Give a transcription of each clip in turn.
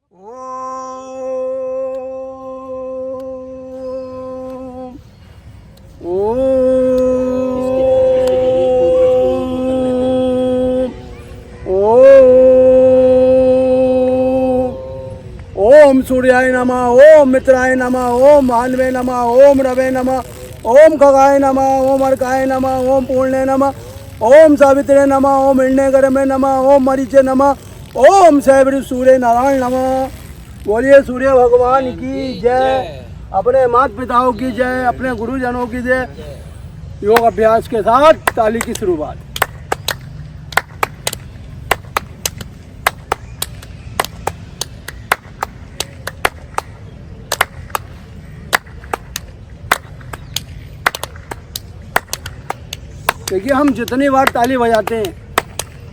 ओम सूर्याय नमः, ओम मित्राय नमः, ओम भान्वे नमः, ओम रवे नमः, ओम खगाय नमः, ओम अर्काय नमः, ओम पूर्णे नमः, ओम सावित्रे नमः, ओम हिरण्यगर्भे नमः, ओम मरीचे नमः, ओम सैवरी सूर्य नारायण नमः। बोलिए सूर्य भगवान की जय, अपने माता पिताओं की जय, अपने गुरुजनों की जय। योग अभ्यास के साथ ताली की शुरुआत। देखिए, हम जितनी बार ताली बजाते हैं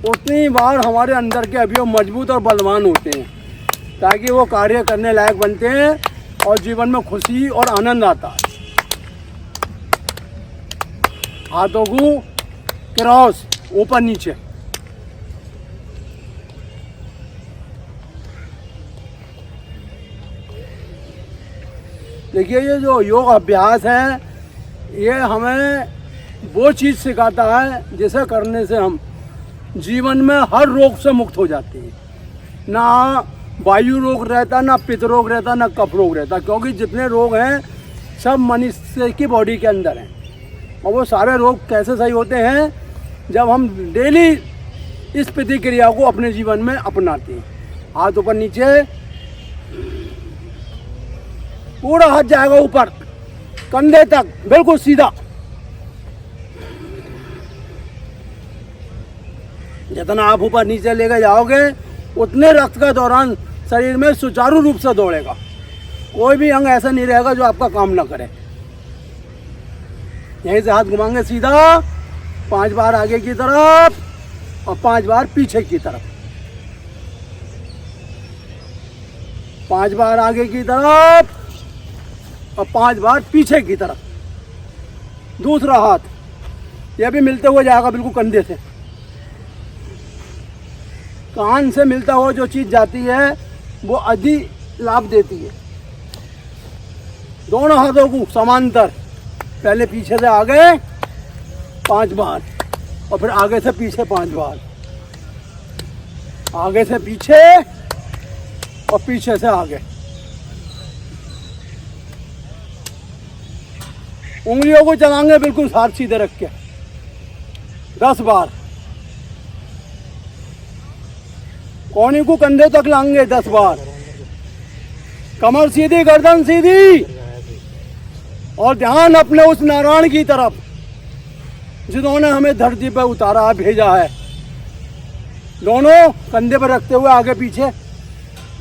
उतनी बार हमारे अंदर के अवयव मजबूत और बलवान होते हैं, ताकि वो कार्य करने लायक बनते हैं और जीवन में खुशी और आनंद आता है। हाथों को क्रॉस ऊपर नीचे। देखिए, ये जो योग अभ्यास है ये हमें वो चीज़ सिखाता है जिसे करने से हम जीवन में हर रोग से मुक्त हो जाते हैं। ना वायु रोग रहता, ना पित्त रोग रहता, ना कफ रोग रहता, क्योंकि जितने रोग हैं सब मनुष्य की बॉडी के अंदर हैं। और वो सारे रोग कैसे सही होते हैं? जब हम डेली इस प्रतिक्रिया को अपने जीवन में अपनाते हैं। हाथ ऊपर नीचे, पूरा हाथ जाएगा ऊपर कंधे तक, बिल्कुल सीधा। जितना आप ऊपर नीचे लेके जाओगे उतने रक्त का दौरान शरीर में सुचारू रूप से दौड़ेगा। कोई भी अंग ऐसा नहीं रहेगा जो आपका काम ना करे। यहीं से हाथ घुमाएंगे सीधा, 5 बार आगे की तरफ और 5 बार पीछे की तरफ। 5 बार आगे की तरफ और 5 बार पीछे की तरफ। दूसरा हाथ यह भी मिलते हुए जाएगा बिल्कुल कंधे से। कान से मिलता हुआ जो चीज़ जाती है वो अधिक लाभ देती है। दोनों हाथों को समांतर, पहले पीछे से आगे 5 बार और फिर आगे से पीछे 5 बार। आगे से पीछे और पीछे से आगे। उंगलियों को चलाएंगे बिल्कुल हाथ सीधे रख के 10 बार। कोहनी को कंधे तक लाएंगे 10 बार। कमर सीधी, गर्दन सीधी, और ध्यान अपने उस नारायण की तरफ जिन्होंने हमें धरती पर उतारा, भेजा है। दोनों कंधे पर रखते हुए आगे पीछे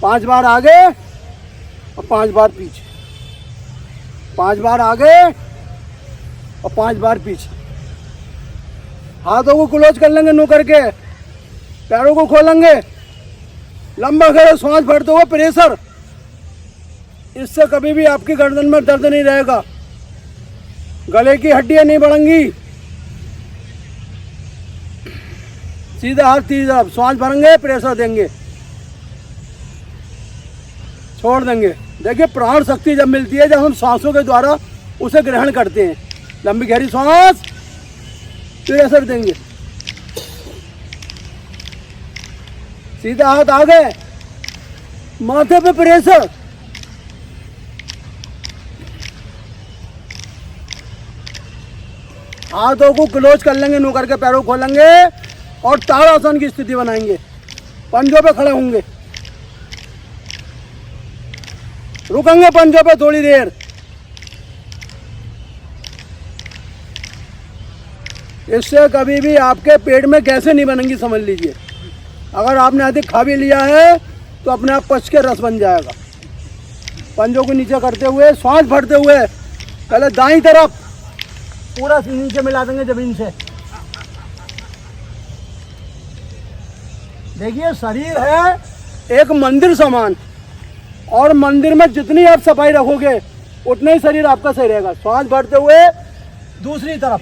5 बार आगे और 5 बार पीछे। 5 बार आगे और 5 बार पीछे। हाथों को क्लोज कर लेंगे नो करके, पैरों को खोलेंगे, लंबा करो, सांस भरते हुए प्रेशर। इससे कभी भी आपकी गर्दन में दर्द नहीं रहेगा, गले की हड्डियां नहीं बढ़ेंगी। सीधा हाथ सीधा, सांस भरेंगे, प्रेशर देंगे, छोड़ देंगे। देखिए, प्राण शक्ति जब मिलती है, जब हम सांसों के द्वारा उसे ग्रहण करते हैं। लंबी गहरी सांस, प्रेशर देंगे, सीधा हाथ आगे, माथे पे प्रेशर। हाथों को क्लोज कर लेंगे, नो करके पैरों खोलेंगे और ताड़ासन की स्थिति बनाएंगे। पंजों पे खड़े होंगे, रुकेंगे पंजों पे थोड़ी देर। इससे कभी भी आपके पेट में गैसें नहीं बनेंगी, समझ लीजिए। अगर आपने अधिक खा भी लिया है तो अपने आप पच के रस बन जाएगा। पंजों को नीचे करते हुए, सांस भरते हुए, पहले दाईं तरफ पूरा नीचे मिला देंगे जमीन से। देखिए, शरीर है एक मंदिर समान, और मंदिर में जितनी आप सफाई रखोगे उतना ही शरीर आपका सही रहेगा। सांस भरते हुए दूसरी तरफ,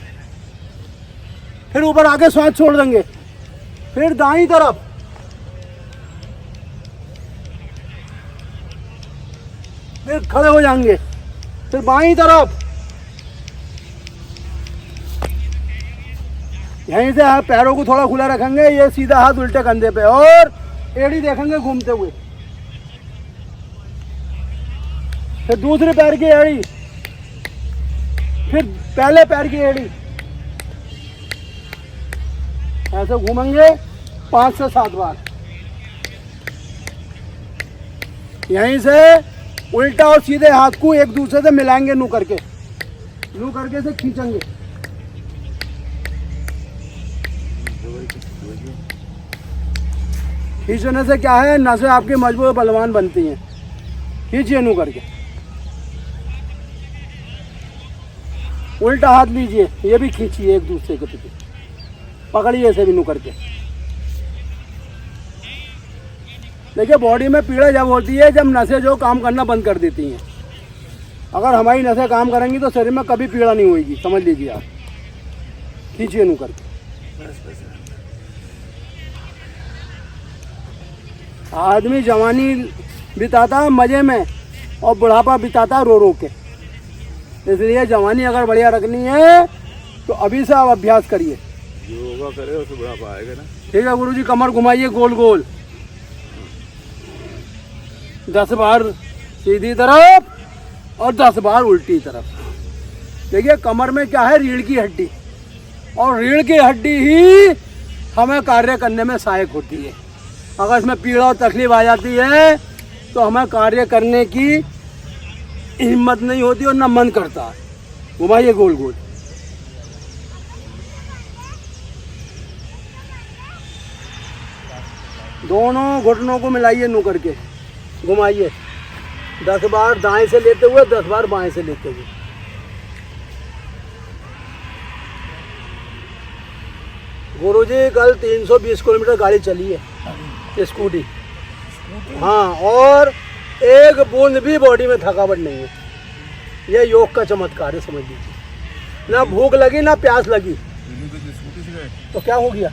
फिर ऊपर आके सांस छोड़ देंगे, फिर दाईं तरफ, फिर खड़े हो जाएंगे, फिर बाईं तरफ, यहीं से हाथ पैरों को थोड़ा खुला रखेंगे, ये सीधा हाथ उल्टे कंधे पे और एड़ी देखेंगे घूमते हुए। फिर दूसरे पैर की एड़ी, फिर पहले पैर की एड़ी, ऐसे घूमेंगे 5 से 7 बार। यहीं से उल्टा और सीधे हाथ को एक दूसरे से मिलाएंगे, नू करके से खींचेंगे। खींचने से क्या है, नसें आपकी मजबूत बलवान बनती हैं। खींचिए नू करके, उल्टा हाथ लीजिए, ये भी खींचिए एक दूसरे के प्रति, पकड़िए ऐसे भी नू करके। देखिए बॉडी में पीड़ा जब होती है जब नसें जो काम करना बंद कर देती हैं। अगर हमारी नसें काम करेंगी तो शरीर में कभी पीड़ा नहीं होगी, समझ लीजिए आप। खींचिए नू करके। आदमी जवानी बिताता मजे में और बुढ़ापा बिताता रो रो के। इसलिए जवानी अगर बढ़िया रखनी है तो अभी से आप अभ्यास करिए, योगा करे उससे बुढ़ापा आएगा ना। ठीक है गुरुजी, कमर घुमाइए गोल गोल 10 बार सीधी तरफ और 10 बार उल्टी तरफ। देखिए कमर में क्या है, रीढ़ की हड्डी, और रीढ़ की हड्डी ही हमें कार्य करने में सहायक होती है। अगर इसमें पीड़ा और तकलीफ आ जाती है तो हमें कार्य करने की हिम्मत नहीं होती और ना मन करता है। घुमाइए गोल गोल। दोनों घुटनों को मिलाइए नू करके, घुमाइए 10 बार दाएं से लेते हुए, 10 बार बाएं से लेते हुए। गुरुजी कल 320 किलोमीटर गाड़ी चली है, स्कूटी। हाँ, और एक बूंद भी बॉडी में थकावट नहीं है। यह योग का चमत्कार है, समझ लीजिए। ना भूख लगी ना प्यास लगी, तो क्या हो गया।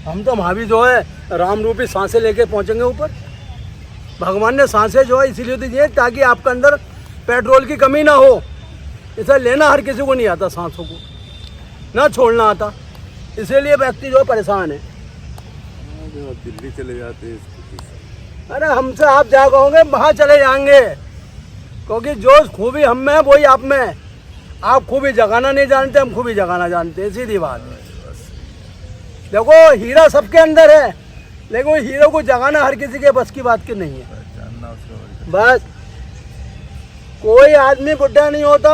हम तो महावीर जो है राम रूपी सांसें लेके पहुंचेंगे ऊपर। भगवान ने सांसें जो है इसीलिए दी है ताकि आपके अंदर पेट्रोल की कमी ना हो। इसे लेना हर किसी को नहीं आता, सांसों को ना छोड़ना आता, इसीलिए व्यक्ति जो परेशान है। दिल्ली चले जाते हैं। अरे हमसे आप जा कहोगे वहाँ चले जाएंगे, क्योंकि जो खूबी हम में है वही आप में है। आप खूबी जगाना नहीं जानते, हम खूबी जगाना जानते हैं, सीधी बात है। देखो हीरा सबके अंदर है, लेकिन हीरो को जगाना हर किसी के बस की बात की नहीं है। बस कोई आदमी बुढ़ा नहीं होता,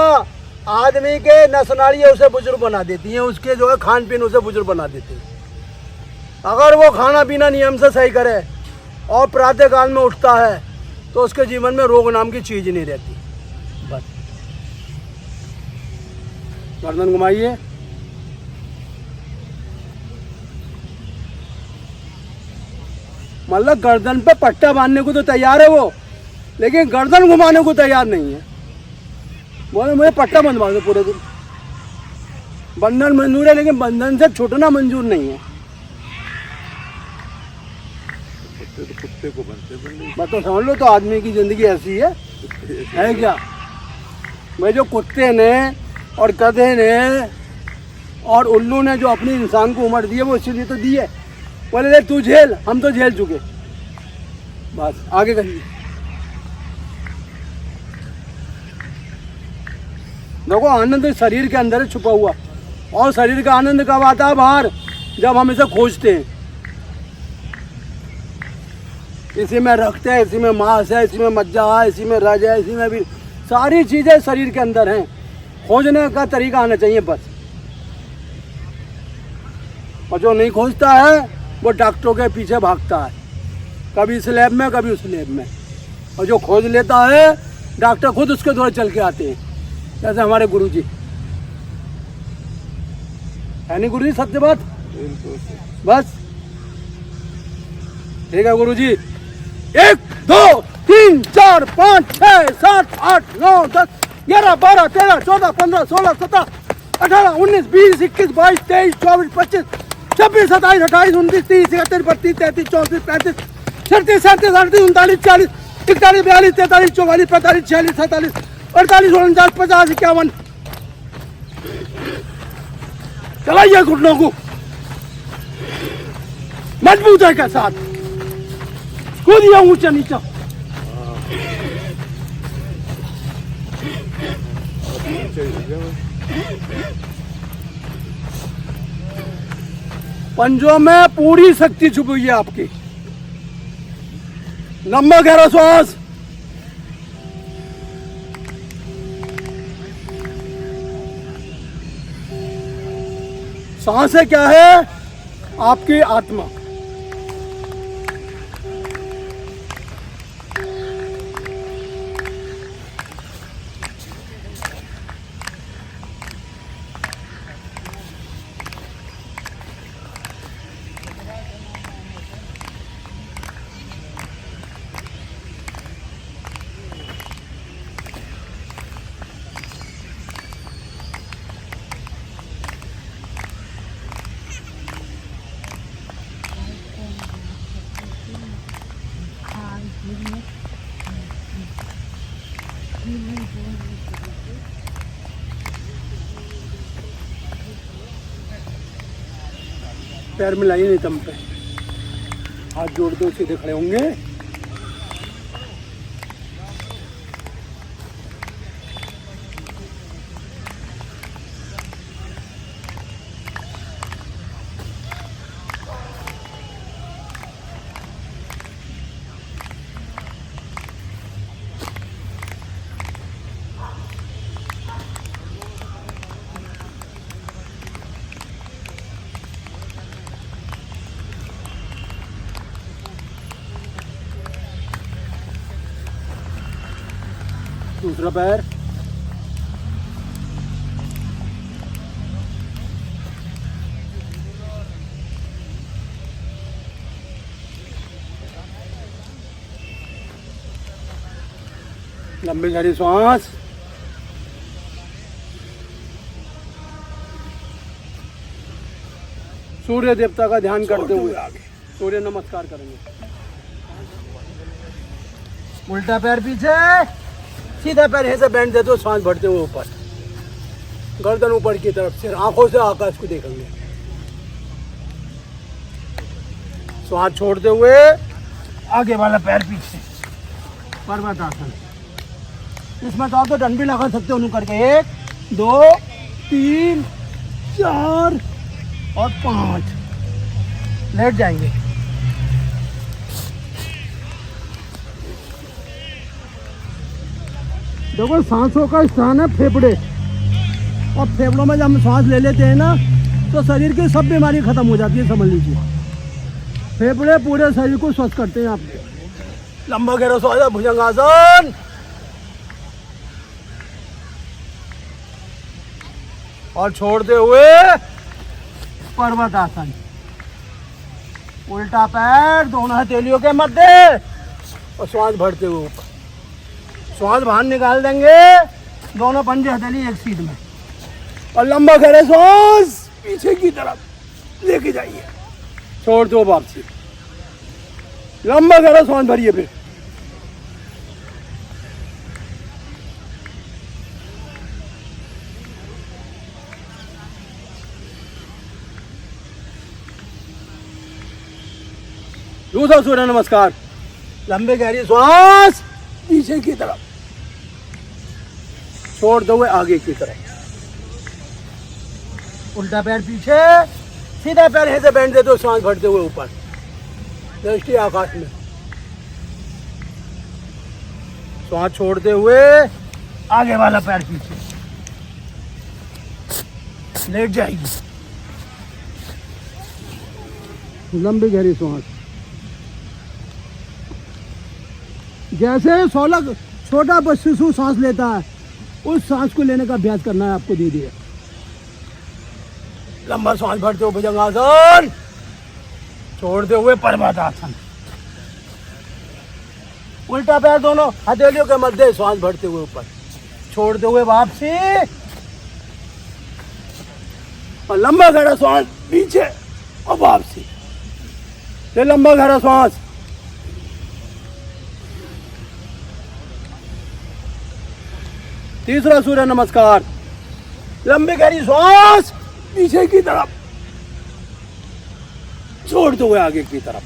आदमी के नसनाड़ियाँ उसे बुजुर्ग बना देती हैं, उसके जो है खान पीन उसे बुजुर्ग बना देती है। अगर वो खाना पीना नियम से सही करे और प्रातः काल में उठता है तो उसके जीवन में रोग नाम की चीज नहीं रहती। बस गर्दन घुमाइए, मतलब गर्दन पे पट्टा बांधने को तो तैयार है वो, लेकिन गर्दन घुमाने को तैयार नहीं है। बोले मुझे पट्टा बंधवा दो पूरे दिन। बंधन मंजूर है, लेकिन बंधन से छूटना मंजूर नहीं है। कुत्ते को बनते बस तो समझ लो, तो आदमी की जिंदगी ऐसी है क्या। भाई जो कुत्ते ने और गधे ने और उल्लू ने जो अपनी इंसान को उम्र दी है वो इसीलिए तो दी है। बोले ले तू झेल, हम तो झेल चुके। बस आगे करिए। देखो आनंद शरीर के अंदर है छुपा हुआ, और शरीर का आनंद कब आता है बाहर, जब हम इसे खोजते हैं। इसी में रक्त है, इसी में मांस है, इसी में मज्जा है, इसी में रज है, इसी में भी सारी चीजें शरीर के अंदर हैं। खोजने का तरीका आना चाहिए बस। और जो नहीं खोजता है वो डॉक्टरों के पीछे भागता है, कभी इस लैब में कभी उस लैब में। और जो खोज लेता है डॉक्टर खुद उसके द्वारा चल के आते हैं, जैसे हमारे गुरुजी है नहीं गुरुजी, सत्य बात। बस ठीक है गुरुजी। 1 2 3 4 5 6 7 8 9 10 11 12 13 14 15 16 17 18 19 20 21 22 23 24 25 26 27 28 29 30 31 32 33 34 35 36 37 38 39 40 41, 42, 43, 44, 45, 46, 47, 48, 49, 50, 51। चलाइए घुटनों को, मजबूत है के साथ, कूदिए ऊंचा नीचा। पंजों में पूरी शक्ति छुपी हुई है आपकी। लंबा गहरा श्वास, सांसें क्या है? आपकी आत्मा। पैर मिलाइए नहीं दम पे, हाथ जोड़ दो, सीधे खड़े होंगे। दूसरा पैर, लंबी गहरी सांस, सूर्य देवता का ध्यान करते हुए सूर्य नमस्कार करेंगे। उल्टा पैर पीछे, सीधा पैर ऐसे बैंड देते हो, सांस भरते हुए ऊपर, गर्दन ऊपर की तरफ से, आंखों से आकाश को देखेंगे। सांस छोड़ते हुए आगे वाला पैर पीछे, पर्वतासन। इसमें तो डंड भी लगा सकते हो करके, 1 2 3 4 और 5। लेट जाएंगे। देखो सांसों का स्थान है फेफड़े, और फेफड़ों में जब हम सांस ले लेते हैं ना, तो शरीर की सब बीमारी खत्म हो जाती है, समझ लीजिए। फेफड़े पूरे शरीर को स्वस्थ करते हैं आपके। लंबा गहरा सांस, भुजंगासन, और छोड़ते हुए पर्वतासन। उल्टा पैर दोनों हथेलियों के मध्य, और श्वास भरते हुए ऊपर, श्वास बाहर निकाल देंगे, दोनों पंजे हथेली एक सीध में, और लंबा गहरा श्वास पीछे की तरफ लेके जाइए, छोड़ दो वापसी। लंबा गहरा श्वास भरिए, फिर दूसरा सूर्य नमस्कार। लंबे गहरी श्वास पीछे की तरफ, छोड़ते हुए आगे की तरफ। उल्टा पैर पीछे, सीधा पैर ऐसे बैंड देते हो, सांस भरते हुए ऊपर, दृष्टि आकाश में। सांस छोड़ते हुए आगे वाला पैर पीछे, लेट जाएगी। लंबी गहरी सांस, जैसे 16 छोटा शिशु सांस लेता है, उस सांस को लेने का अभ्यास करना है आपको दीदी। लंबा सांस भरते हुए भुजंगासन, छोड़ते हुए पर्वतासन। उल्टा पैर दोनों हथेलियों के मध्य, सांस भरते हुए ऊपर, छोड़ते हुए वापसी, और लंबा गहरा सांस पीछे और वापसी। फिर लंबा गहरा सांस, तीसरा सूर्य नमस्कार। लंबी गहरी सांस पीछे की तरफ छोड़ते हुए आगे की तरफ।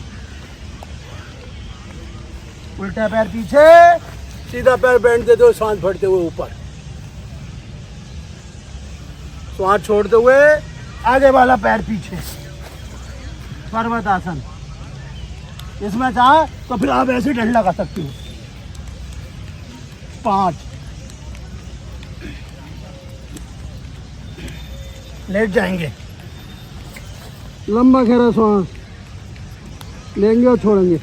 उल्टा पैर पीछे, सीधा पैर बेंड देते हुए सांस भरते हुए ऊपर। सांस छोड़ते हुए आगे वाला पैर पीछे। पर्वत आसन। इसमें चाहे तो फिर आप ऐसे डंडा कर सकती हो। 5 लेट जाएंगे। लंबा गहरा सांस लेंगे और छोड़ेंगे।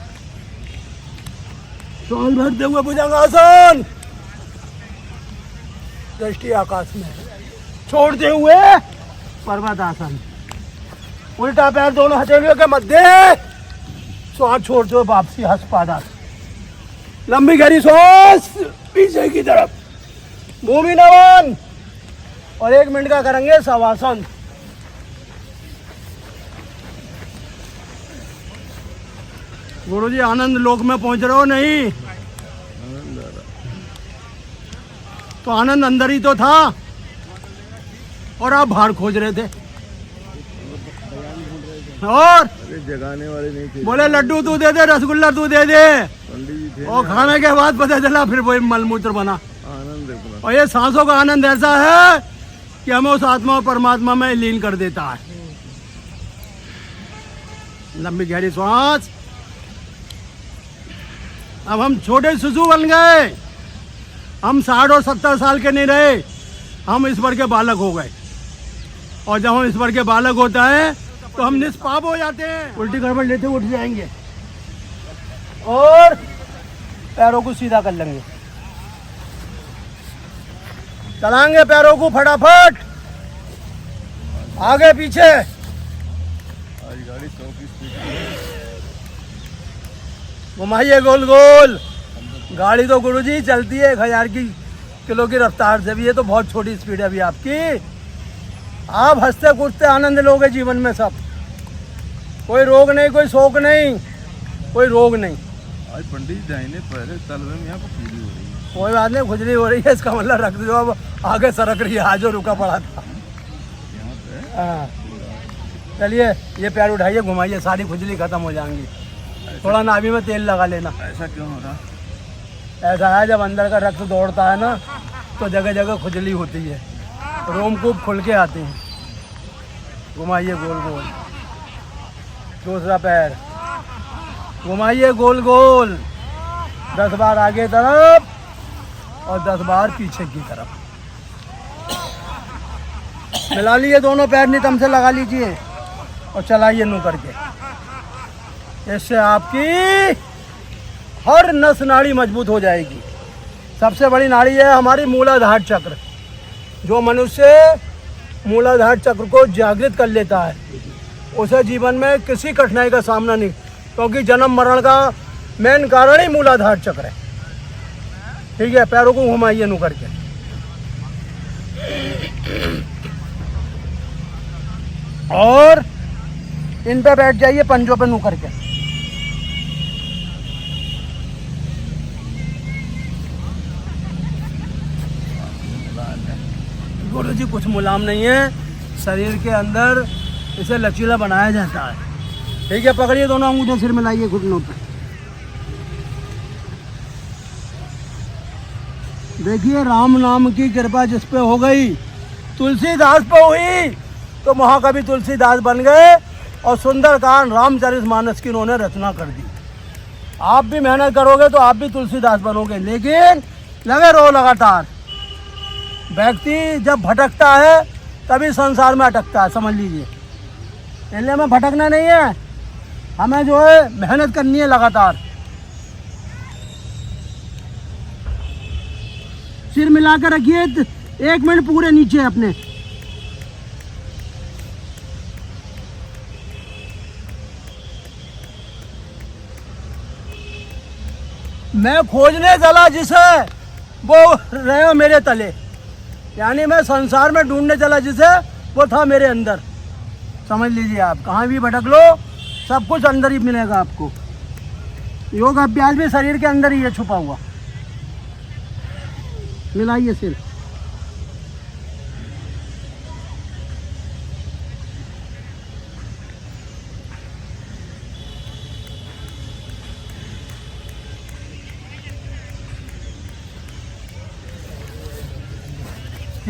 सांस भरते हुए भुजंगासन, दृष्टि आकाश में। छोड़ते हुए पर्वत आसन। उल्टा पैर दोनों हथेलियों के मध्य, सांस छोड़ते हुए वापसी हस्तपादासन। लंबी गहरी सांस पीछे की तरफ, भूमि नमन। और 1 मिनट का करेंगे शवासन। गुरुजी आनंद लोक में पहुंच रहे हो नहीं? आनंद आ रहा। तो आनंद अंदर ही तो था और आप बाहर खोज रहे थे। और अरे जगाने वाले नहीं थे, बोले लड्डू तू दे दे, रसगुल्ला तू दे दे, पंडित जी थे। और खाने के बाद पता चला फिर वही मलमूत्र बना। आनंद देखना। और ये सांसों का आनंद ऐसा है कि हमें उस आत्मा और परमात्मा में लीन कर देता है। लंबी गहरी सांस। अब हम छोटे शिशु बन गए। हम 60 और 70 साल के नहीं रहे, हम ईश्वर के बालक हो गए। और जब हम ईश्वर के बालक होता है तो हम निष्पाप हो जाते हैं। उल्टी गड़बड़ लेते हुए उठ जाएंगे और पैरों को सीधा कर लेंगे। चलाएंगे पैरों को फटाफट, आगे पीछे। आज गाड़ी 100 की स्पीड। घुमाइए गोल गोल। गाड़ी तो गुरुजी चलती है 1000 किलो की रफ्तार से भी। ये तो बहुत छोटी स्पीड है अभी आपकी। आप हंसते कूदते आनंद लोगे जीवन में सब। कोई रोग नहीं, कोई शोक नहीं, कोई रोग नहीं। आज पंडित जी दाहिने पैर तल में यहाँ को खुजली हो रही है। कोई बात नहीं, खुजली हो रही है इसका मतलब रख दो, अब आगे सरक रही है। आज जो रुका पड़ा था। यहाँ पे हाँ चलिए, ये पैर उठाइए, घुमाइए, सारी खुजली खत्म हो जाएंगी। थोड़ा नाभि में तेल लगा लेना। ऐसा क्यों हो रहा? ऐसा है, जब अंदर का रक्त दौड़ता है ना तो जगह जगह खुजली होती है, रोमकूप खुल के आते हैं। घुमाइए गोल गोल। दूसरा पैर घुमाइए गोल गोल। 10 बार आगे तरफ और 10 बार पीछे की तरफ। मिला लिए दोनों पैर, नितम से लगा लीजिए और चलाइए नू करके। इससे आपकी हर नस नाड़ी मजबूत हो जाएगी। सबसे बड़ी नाड़ी है हमारी मूलाधार चक्र। जो मनुष्य मूलाधार चक्र को जागृत कर लेता है उसे जीवन में किसी कठिनाई का सामना नहीं, क्योंकि जन्म मरण का मेन कारण ही मूलाधार चक्र है। ठीक है, पैरों को घुमाइए नू करके। और इन पे बैठ जाइए, पंजों पे नू करके। गुरु जी कुछ मुलायम नहीं है, शरीर के अंदर इसे लचीला बनाया जाता है। ठीक है, पकड़िए दोनों अंगूठे, सिर में लाइए घुटनों पे। देखिए, राम नाम की कृपा जिस पे हो गई, तुलसीदास पे हुई, तो महाकवि तुलसीदास बन गए और सुंदरकांड रामचरितमानस की उन्होंने रचना कर दी। आप भी मेहनत करोगे तो आप भी तुलसीदास बनोगे, लेकिन लगे रहो लगातार। व्यक्ति जब भटकता है तभी संसार में अटकता है, समझ लीजिए। इसलिए हमें भटकना नहीं है, हमें जो है मेहनत करनी है लगातार। सिर मिला कर रखिए, 1 मिनट पूरे नीचे अपने। मैं खोजने चला जिसे, वो रहे मेरे तले। यानी मैं संसार में ढूंढने चला जिसे, वो था मेरे अंदर। समझ लीजिए, आप कहाँ भी भटक लो, सब कुछ अंदर ही मिलेगा आपको। योग अभ्यास भी शरीर के अंदर ही है छुपा हुआ। मिलाइए सिर।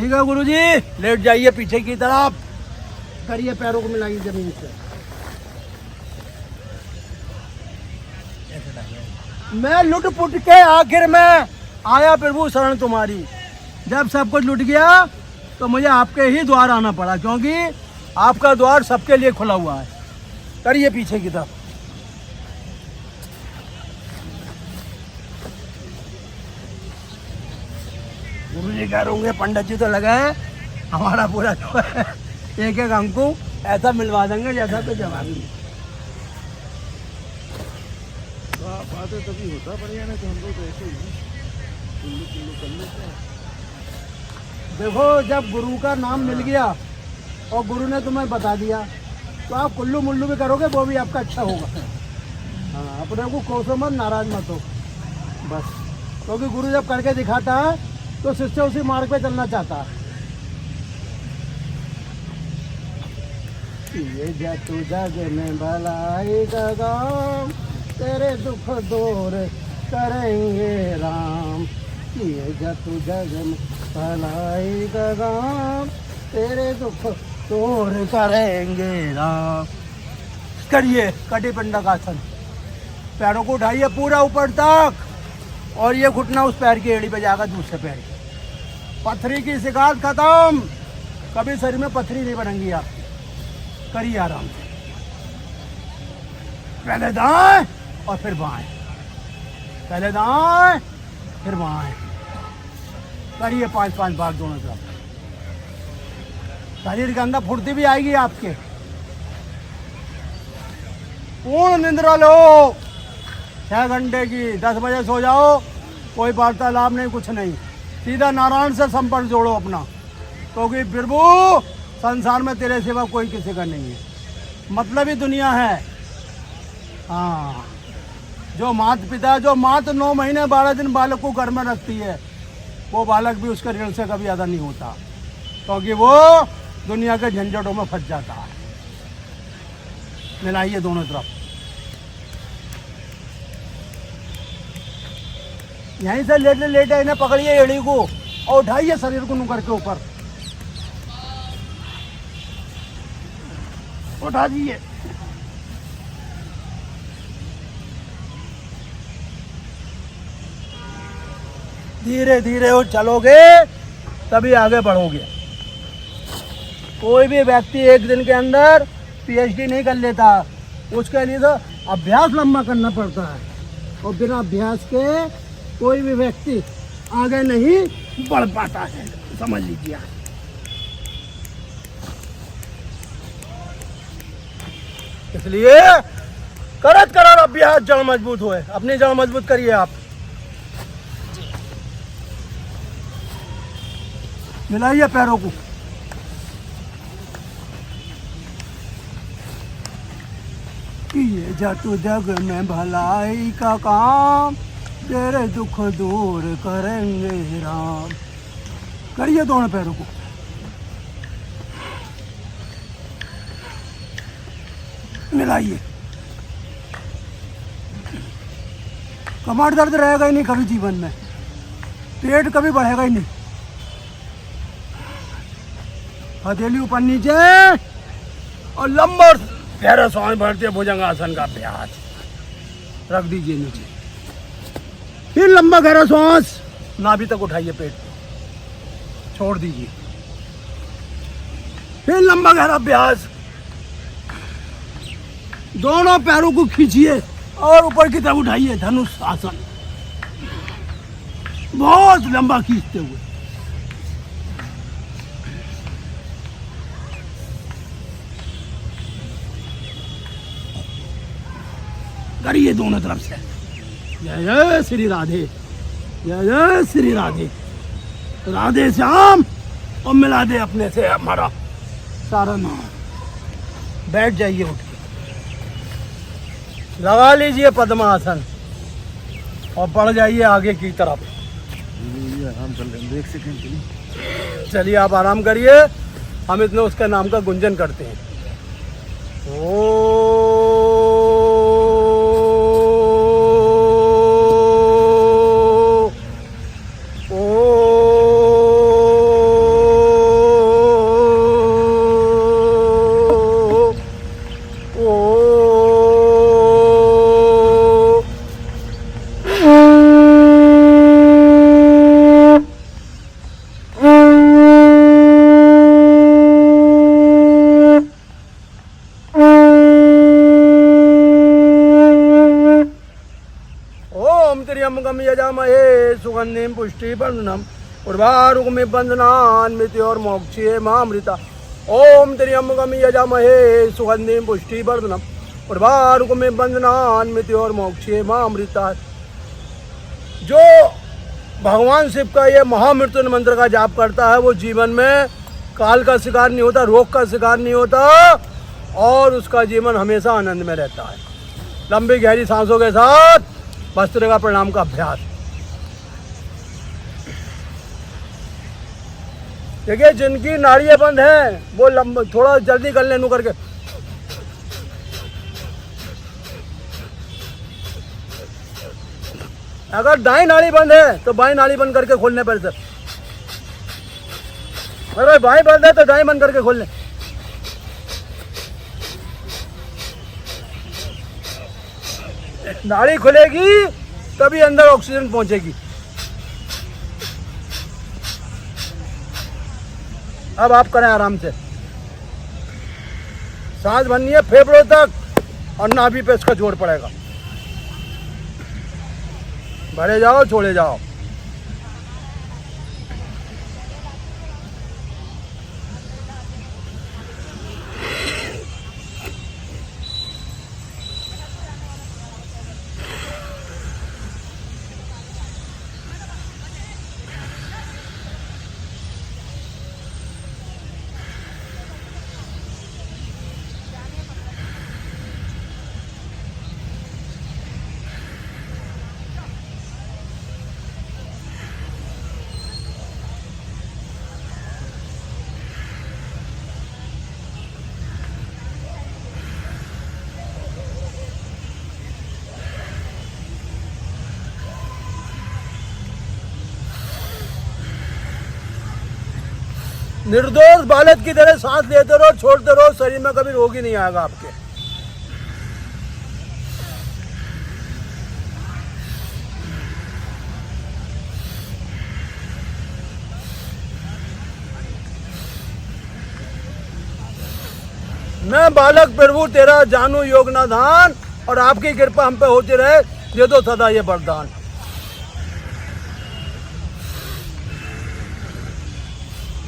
ठीक है गुरुजी, लेट जाइए पीछे की तरफ, करिए पैरों को मिलाइए जमीन से। मैं लुट पुट के आखिर में आया प्रभु शरण तुम्हारी। जब सब कुछ लुट गया तो मुझे आपके ही द्वार आना पड़ा, क्योंकि आपका द्वार सबके लिए खुला हुआ है। करिए पीछे की तरफ। गुरु जी कह रहे पंडित जी तो लगे हैं, हमारा पूरा जो है एक एक अंकु ऐसा मिलवा देंगे जैसा तो जवाब नहीं। बातें तभी होता बढ़िया, ना तो हम लोग तो ऐसे ही कुल्लू कुल्लू कर लेते हैं। देखो, जब गुरु का नाम मिल गया और गुरु ने तुम्हें बता दिया तो आप कुल्लू मुल्लू भी करोगे, वो भी आपका अच्छा होगा। हाँ, अपने को कोसो मत, नाराज मत हो बस, क्योंकि गुरु जब करके दिखाता है तो शिष्य उसी मार्ग पे चलना चाहता है। ये जग जग में भलाई का काम, तेरे दुख दूर करेंगे राम। ये जग जग में भलाई का काम, तेरे दुख दूर करेंगे राम। करिए कटी पिंडक आसन। पैरों को उठाइए पूरा ऊपर तक, और ये घुटना उस पैर की एड़ी पे जाकर दूसरे पैर की। पथरी की शिकायत खत्म, कभी शरीर में पथरी नहीं बनेंगी आप। करिए आराम से, पहले दाएं और फिर बाएं, पहले दाएं फिर बाएं। करिए 5-5 बार दोनों तरफ। शरीर के अंदर फुर्ती भी आएगी आपके। पूर्ण निद्रा लो 6 घंटे की, 10 बजे सो जाओ, कोई वार्तालाप नहीं, कुछ नहीं, सीधा नारायण से संपर्क जोड़ो अपना, क्योंकि प्रभु संसार में तेरे सिवा कोई किसी का नहीं है। मतलब ही दुनिया है। हाँ, जो माता पिता, जो मात 9 महीने 12 दिन बालक को घर में रखती है, वो बालक भी उसके ऋण से कभी अदा नहीं होता, क्योंकि वो दुनिया के झंझटों में फंस जाता है। मिलाइए दोनों तरफ। यहीं से लेटे लेटे इन्हें पकड़िए एड़ी को और उठाइए शरीर को नुकर के ऊपर, उठा दीजिए। धीरे धीरे वो चलोगे तभी आगे बढ़ोगे। कोई भी व्यक्ति एक दिन के अंदर पीएचडी नहीं कर लेता, उसके लिए तो अभ्यास लंबा करना पड़ता है, और बिना अभ्यास के कोई भी व्यक्ति आगे नहीं बढ़ पाता है, समझ लीजिए। इसलिए करत करार अभ्यास जड़ मजबूत होए। अपनी जड़ मजबूत करिए आप। मिलाइए पैरों को। ये जग जग में भलाई का काम, तेरे दुख दूर करेंगे राम। करिए दोनों पैरों को। मिलाइए। कमर दर्द रहेगा ही नहीं कभी जीवन में, पेट कभी बढ़ेगा ही नहीं। हथेली ऊपर नीचे और लंबा गहरा सांस भरते भुजंगासन का अभ्यास। रख दीजिए नीचे, फिर लंबा गहरा सांस नाभि तक उठाइए, पेट छोड़ दीजिए, फिर लंबा गहरा अभ्यास। दोनों पैरों को खींचिए और ऊपर की तरफ उठाइए, धनुष आसन, बहुत लंबा खींचते हुए। करिए दोनों तरफ से। जय जय श्री राधे, जय जय श्री राधे, राधे श्याम। और मिला दे अपने से हमारा सारा नाम। बैठ जाइए उठ के, लगा लीजिए पद्मासन और बढ़ जाइए आगे की तरफ। आराम कर लेंगे 1 सेकंड के लिए। चलिए आप आराम करिए, हम इतने उसके नाम का गुंजन करते हैं। ओ त्र्यंबकम यजामहे सुगंधिम पुष्टिवर्धनम उर्वारुकमिव बंधनान् मृत्योर्मोक्षये मामृता। ओम त्र्यंबकम यजामहे सुगंधिम पुष्टिवर्धनम उर्वारुकमिव बंधनान् मृत्योर्मोक्षये मामृता। जो भगवान शिव का ये महामृत्युंजय मंत्र का जाप करता है वो जीवन में काल का शिकार नहीं होता, रोग का शिकार नहीं होता और उसका जीवन हमेशा आनंद में रहता है। लंबी गहरी सांसों के साथ भस्त्रिका प्रणाम का अभ्यास। देखिए जिनकी नाड़ियाँ बंद हैं वो थोड़ा जल्दी कर लेनू करके। अगर दाई नाड़ी बंद है तो बाई नाड़ी बंद करके खोलने पर सर। अगर बाई बंद है तो दाई बंद करके खोलने। नाड़ी खुलेगी तभी अंदर ऑक्सीजन पहुंचेगी। अब आप करें आराम से, सांस भरनी है फेफड़ों तक और नाभि पे इसका जोर पड़ेगा। भरे जाओ छोड़े जाओ। निर्दोष बालक की तरह सांस लेते रहो, छोड़ते रहो, शरीर में कभी रोग ही नहीं आएगा आपके। मैं बालक प्रभु तेरा जानू योग ना धान और आपकी कृपा हम पे होती रहे, दे दो सदा ये वरदान।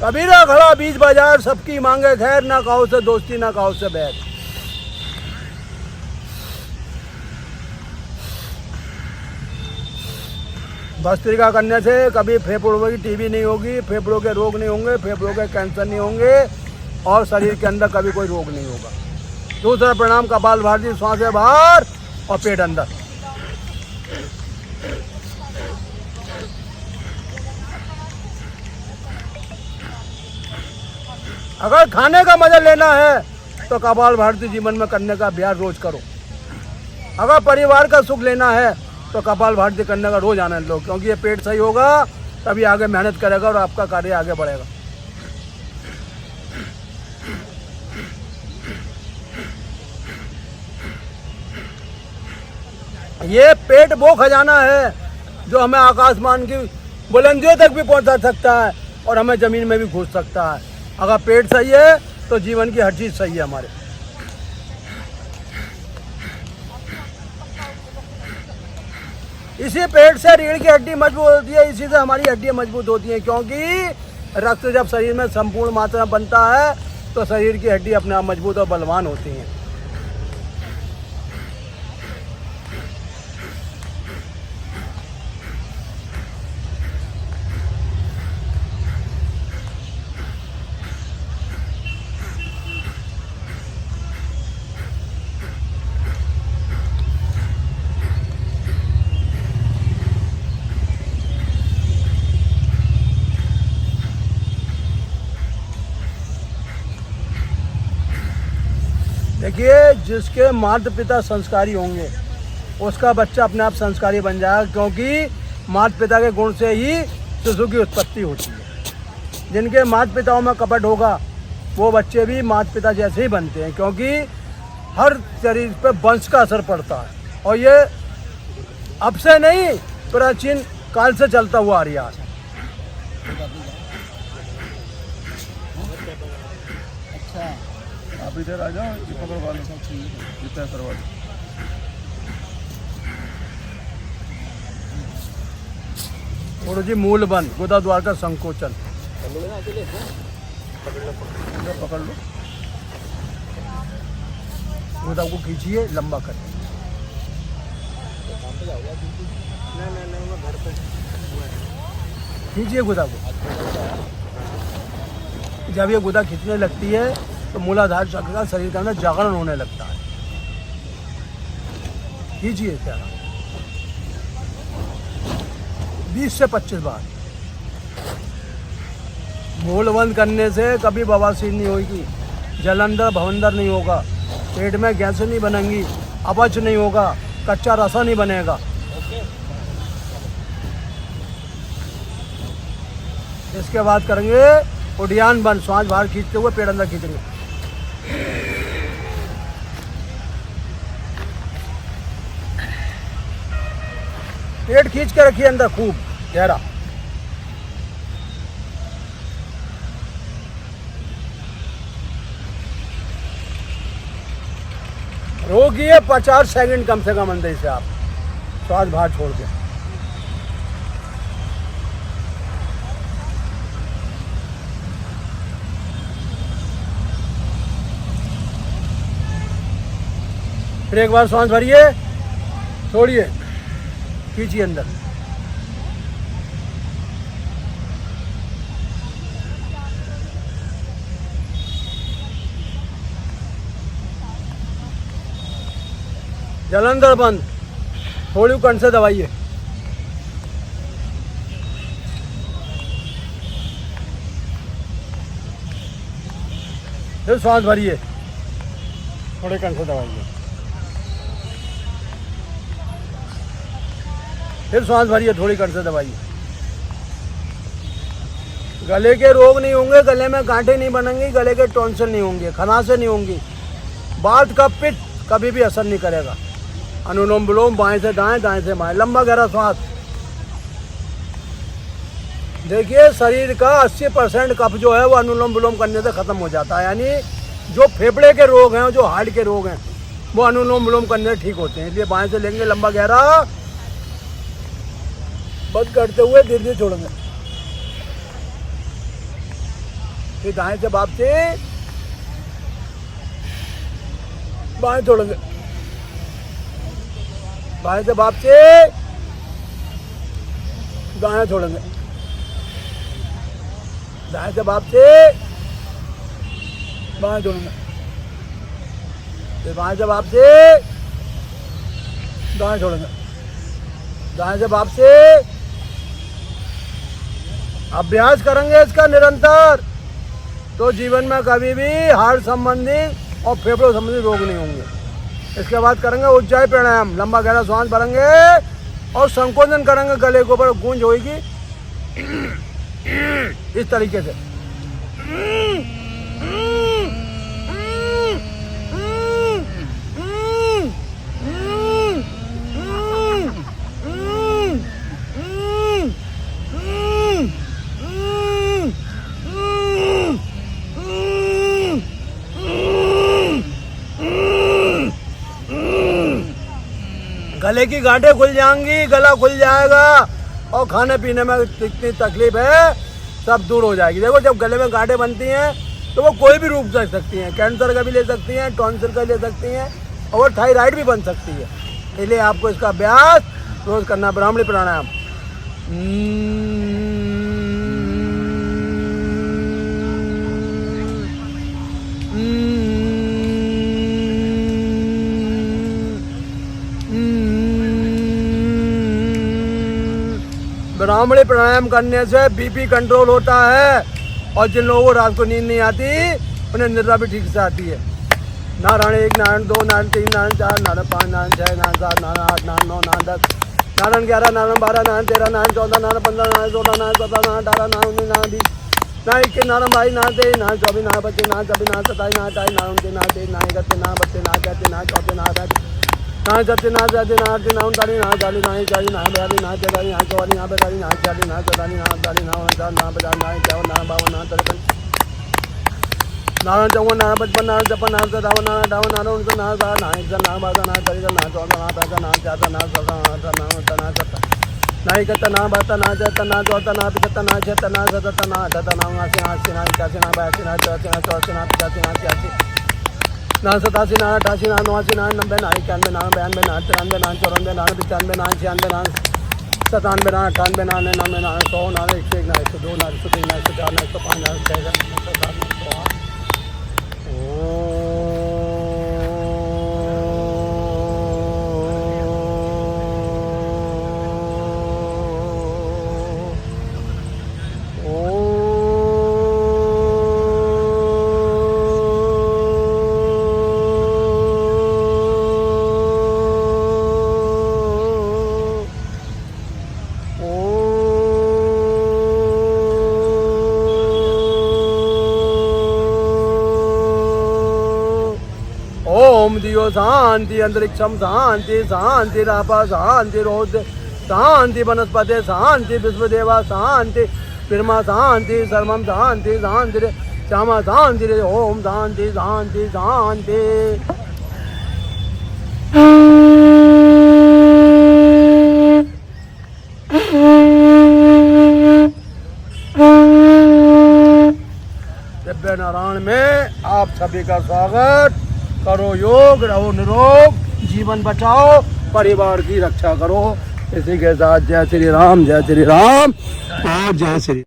कबीरा खड़ा बीच बाजार सबकी मांगे खैर, ना कहो से दोस्ती ना कहो से बैर। भस्त्रिका करने से कभी फेफड़ों की टीबी नहीं होगी, फेफड़ों के रोग नहीं होंगे, फेफड़ों के कैंसर नहीं होंगे और शरीर के अंदर कभी कोई रोग नहीं होगा। दूसरा प्रणाम कपालभाति, सांसें बाहर और पेट अंदर। अगर खाने का मजा लेना है तो कपालभाति जीवन में करने का अभ्यास रोज करो। अगर परिवार का सुख लेना है तो कपालभाति करने का रोज आनंद लो, क्योंकि ये पेट सही होगा तभी आगे मेहनत करेगा और आपका कार्य आगे बढ़ेगा। ये पेट वो खजाना है जो हमें आकाशमान की बुलंदियों तक भी पहुंचा सकता है और हमें जमीन में भी घुस सकता है। अगर पेट सही है तो जीवन की हर चीज सही है हमारे। इसी पेट से रीढ़ की हड्डी मजबूत होती है, इसी से हमारी हड्डियां मजबूत होती हैं, क्योंकि रक्त जब शरीर में संपूर्ण मात्रा में बनता है तो शरीर की हड्डी अपने आप मजबूत और बलवान होती हैं। देखिए जिसके माता पिता संस्कारी होंगे उसका बच्चा अपने आप संस्कारी बन जाएगा, क्योंकि माता पिता के गुण से ही शिशु की उत्पत्ति होती है। जिनके माता पिताओं में कपट होगा वो बच्चे भी माता पिता जैसे ही बनते हैं, क्योंकि हर शरीर पे वंश का असर पड़ता है और ये अब से नहीं प्राचीन काल से चलता हुआ आ रहा है। आप इधर आ जाओ, ये पकड़वा लो, जितना करवा दो। गुरु जी मूल बंद, गुदा द्वार का संकोचन। पकड़ लो, गुदा को खींचिए, लंबा कर। खींचिए गुदा को। जब ये गुदा खींचने लगती है तो मूलाधार चक्र का शरीर के अंदर जागरण होने लगता है। खींचिए क्या 20 से 25 बार। मूल बंद करने से कभी बवासीर नहीं होगी, जलंधर भवंदर नहीं होगा, पेट में गैस नहीं बनेंगी, अपच नहीं होगा, कच्चा रसा नहीं बनेगा। इसके बाद करेंगे उड्डयन बंद, श्वास बाहर खींचते हुए पेट अंदर खींचेंगे। पेट खींच के रखिए अंदर खूब गहरा। रोकिए 50 सेकंड कम से कम अंदर से आप श्वास बाहर छोड़ के। फिर एक बार सांस भरिए, छोड़िए, खींचिए अंदर। जलंधर बंद, थोड़ी कंठ से दबाइए। फिर सांस भरिए, थोड़े कंठ से दबाइए। फिर सांस भरिए, थोड़ी कंठ से दबाइए। गले के रोग नहीं होंगे, गले में गांठें नहीं बनेंगी, गले के टॉन्सिल नहीं होंगे, खनासे नहीं होंगी, बात का पित्त कभी भी असर नहीं करेगा। अनुलोम विलोम बाएं से दाएं, दाएं से बाएं, लंबा गहरा सांस। देखिए शरीर का 80% कफ जो है वो अनुलोम विलोम करने से खत्म हो जाता है। यानी जो फेफड़े के रोग हैं, जो हार्ट के रोग हैं, वो अनुलोम विलोम करने से ठीक होते हैं। इसलिए बाएं से लेंगे लंबा गहरा, बंद करते हुए धीरे धीरे छोड़ेंगे। फिर दाएं से वापसी, बाएं छोड़ेंगे, बाएं से वापसी, दाएं छोड़ेंगे, दाएं से वापसी, बाएं छोड़ेंगे, फिर बाएं से वापसी, दाएं छोड़ेंगे, दाएं से वापसी। अभ्यास करेंगे इसका निरंतर, तो जीवन में कभी भी हार्ट संबंधी और फेफड़ों संबंधी रोग नहीं होंगे। इसके बाद करेंगे उज्जाई प्राणायाम, लंबा गहरा सांस भरेंगे और संकोचन करेंगे, गले के ऊपर गूंज होगी इस तरीके से। गले की गांठें खुल जाएंगी, गला खुल जाएगा और खाने पीने में जितनी तकलीफ है सब दूर हो जाएगी। देखो जब गले में गांठें बनती हैं तो वो कोई भी रूप ले सकती हैं, कैंसर का भी ले सकती हैं, टॉन्सिल का ले सकती हैं और थायराइड भी बन सकती है। इसलिए आपको इसका अभ्यास रोज करना। ब्राह्मणी प्राणायाम, ब्राह्मणी प्राणायाम करने से बीपी कंट्रोल होता है और जिन लोगों को रात को नींद नहीं आती उन्हें निद्रा भी ठीक से आती है। नारायण 1, नारायण 2, नारायण 3, नारायण 4, नारायण 5, नारायण 6, नारायण 7, नारायण 8, नारायण 9, नारायण 10, नारायण 11, नारायण 12, नारायण 13, नारायण 14, नारायण 15, नारायण 16, नारायण 17, नारायण 18, नारायण 19, नारायण 20, नारायण 21, नारायण 22, नारायण 23, नारायण 24, नारायण 25, नारायण 26, नारायण 27, नारायण 28, नारायण 29, नारायण 30, नारायण 31, नारायण 32, नारायण 33, नारायण 34, नारायण 35, नारायण 37, नारायण 38, नारायण 39, नारायण 40, नारायण 40, नारायण 42, नारायण 43, नारायण 44, नारायण 45, नारायण 46, नारायण 47, नारायण 48, नारायण 49, नारायण 50, नारायण 52, नारायण 53, नारायण 52, नारायण 53, नारायण 54, नारायण 55, नारायण 56, नारायण 57, नारायण 58, नारायण 59, नारायण 60, नारायण 61, नारायण 62, नारायण 63, नारायण 64, नारायण 65, नारायण 66, नारायण 67, नारायण 68, नारायण 69, नारायण 70, नाई कतना बतना जतना जोतना पितना जतना जतना दतना आसिना आसिना कासिना बासिना चौसिना चौसिना पिचासिना पिचासी ना सतासी ना अठासी ना नवासी ना 90 ना 91 ना 92 ना 93 ना 94 ना 95 ना 96 ना 97 ना 98 ना 99 ना 100 ना 101 ना 102 ना 103 ना 104 ना 105 ना 106 ना 107 ना 100 दियो शांति अंतरिक्षम शांति शांति रापा शांति रोद शांति वनस्पति शांति विश्वदेवा शांति ब्रह्मा शांति सर्वम शांति शांति श्यामा शांति ओम शांति शांति शांति। दिव्य नारायण में आप सभी का स्वागत। करो योग, रहो निरोग, जीवन बचाओ, परिवार की रक्षा करो। इसी के साथ जय श्री राम और जय श्री